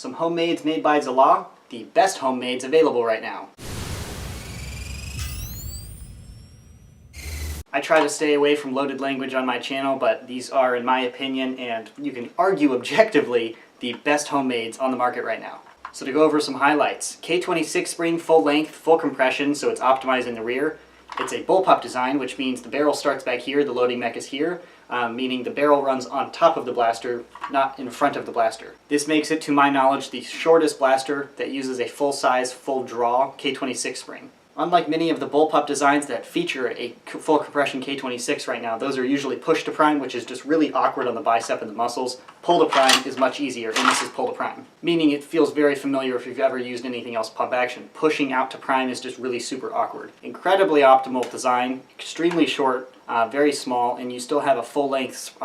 Some homemades made by Zala, the best homemades available right now. I try to stay away from loaded language on my channel, but these are, in my opinion, and you can argue objectively, the best homemades on the market right now. So to go over some highlights, K26 spring, full length, full compression, so it's optimized in the rear. It's a bullpup design, which means the barrel starts back here, the loading mech is here, meaning the barrel runs on top of the blaster, not in front of the blaster. This makes it, to my knowledge, the shortest blaster that uses a full-size, full-draw K26 spring. Unlike many of the bullpup designs that feature a full compression K26 right now, those are usually push to prime, which is just really awkward on the bicep and the muscles. Pull to prime is much easier, and this is pull to prime. Meaning it feels very familiar if you've ever used anything else pump action. Pushing out to prime is just really super awkward. Incredibly optimal design, extremely short, very small, and you still have a full-length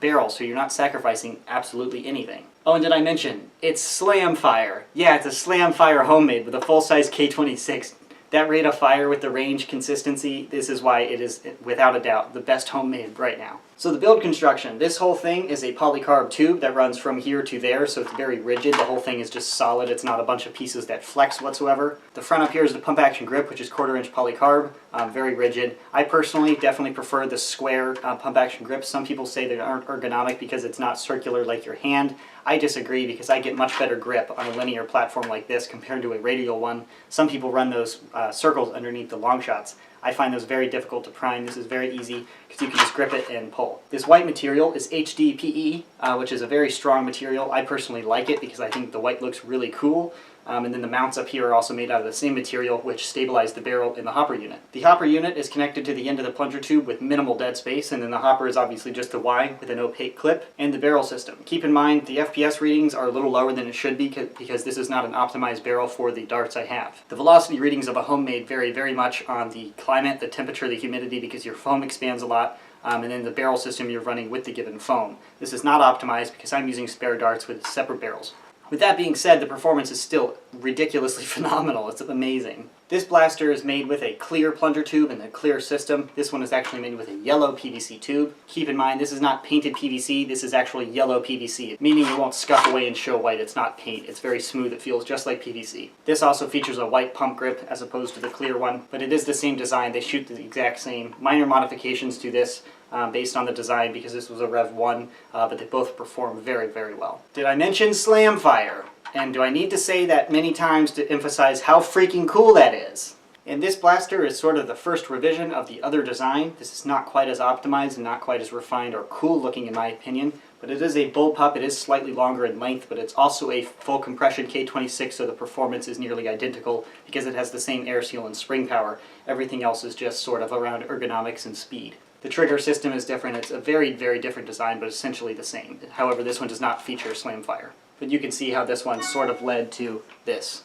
barrel, so you're not sacrificing absolutely anything. Oh, and did I mention, it's slam fire. Yeah, it's a slam fire homemade with a full-size K26. That rate of fire with the range consistency, this is why it is, without a doubt, the best homemade right now. So the build construction, this whole thing is a polycarb tube that runs from here to there, so it's very rigid. The whole thing is just solid. It's not a bunch of pieces that flex whatsoever. The front up here is the pump action grip, which is 1/4 inch polycarb, very rigid. I personally definitely prefer the square pump action grip. Some people say they aren't ergonomic because it's not circular like your hand. I disagree because I get much better grip on a linear platform like this compared to a radial one. Some people run those circles underneath the long shots. I find those very difficult to prime. This is very easy because you can just grip it and pull. This white material is HDPE, which is a very strong material. I personally like it because I think the white looks really cool. And then the mounts up here are also made out of the same material, which stabilize the barrel in the hopper unit. The hopper unit is connected to the end of the plunger tube with minimal dead space, and then the hopper is obviously just a Y with an opaque clip, and the barrel system. Keep in mind the FPS readings are a little lower than it should be because this is not an optimized barrel for the darts I have. The velocity readings of a homemade vary very much on the climate, the temperature, the humidity, because your foam expands a lot. And then the barrel system you're running with the given foam. This is not optimized because I'm using spare darts with separate barrels. With that being said, the performance is still ridiculously phenomenal. It's amazing. This blaster is made with a clear plunger tube and a clear system. This one is actually made with a yellow PVC tube. Keep in mind, this is not painted PVC, this is actually yellow PVC, meaning it won't scuff away and show white. It's not paint. It's very smooth. It feels just like PVC. This also features a white pump grip as opposed to the clear one, but it is the same design. They shoot the exact same. Minor modifications to this based on the design because this was a Rev 1, but they both perform very, very well. Did I mention slam fire? And do I need to say that many times to emphasize how freaking cool that is? And this blaster is sort of the first revision of the other design. This is not quite as optimized and not quite as refined or cool looking in my opinion, but it is a bullpup. It is slightly longer in length, but it's also a full compression K26, so the performance is nearly identical because it has the same air seal and spring power. Everything else is just sort of around ergonomics and speed. The trigger system is different. It's a very, very different design, but essentially the same. However, this one does not feature slam fire. But you can see how this one sort of led to this.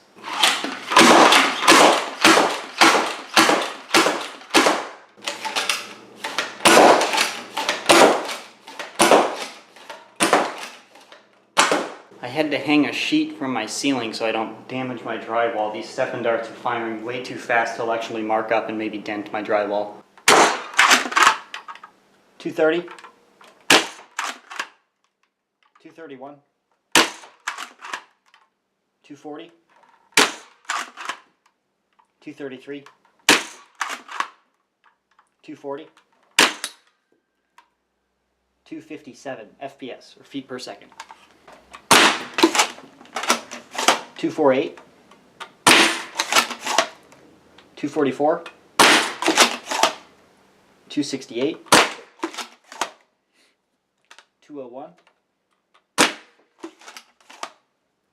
I had to hang a sheet from my ceiling so I don't damage my drywall. These Stefan darts are firing way too fast to actually mark up and maybe dent my drywall. 230, 231, 240, 233, 240, 257 FPS, or feet per second, 248, 244, 268, 201,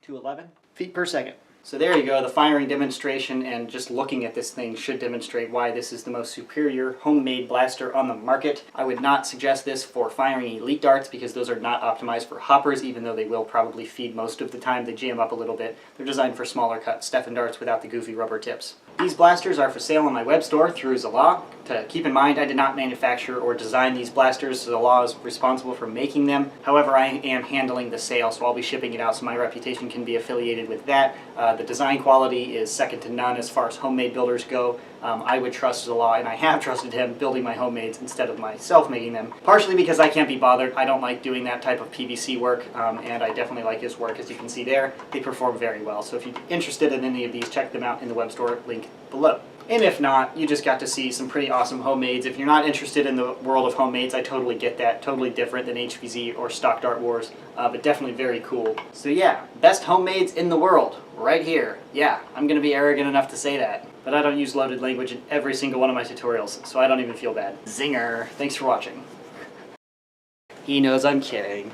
211 feet per second. So there you go, the firing demonstration, and just looking at this thing should demonstrate why this is the most superior homemade blaster on the market. I would not suggest this for firing elite darts because those are not optimized for hoppers, even though they will probably feed most of the time. They jam up a little bit. They're designed for smaller cut Stefan darts without the goofy rubber tips. These blasters are for sale on my web store through Zala. To keep in mind, I did not manufacture or design these blasters, so Zala is responsible for making them. However, I am handling the sale, so I'll be shipping it out so my reputation can be affiliated with that. The design quality is second to none as far as homemade builders go. I would trust a lot, and I have trusted him building my homemades instead of myself making them. Partially because I can't be bothered. I don't like doing that type of PVC work, and I definitely like his work. As you can see there, they perform very well. So if you're interested in any of these, check them out in the web store, link below. And if not, you just got to see some pretty awesome homemades. If you're not interested in the world of homemades, I totally get that. Totally different than HVZ or Stock Dart Wars, but definitely very cool. So yeah, best homemades in the world, right here. Yeah, I'm gonna be arrogant enough to say that. But I don't use loaded language in every single one of my tutorials, so I don't even feel bad. Zinger. Thanks for watching. He knows I'm kidding.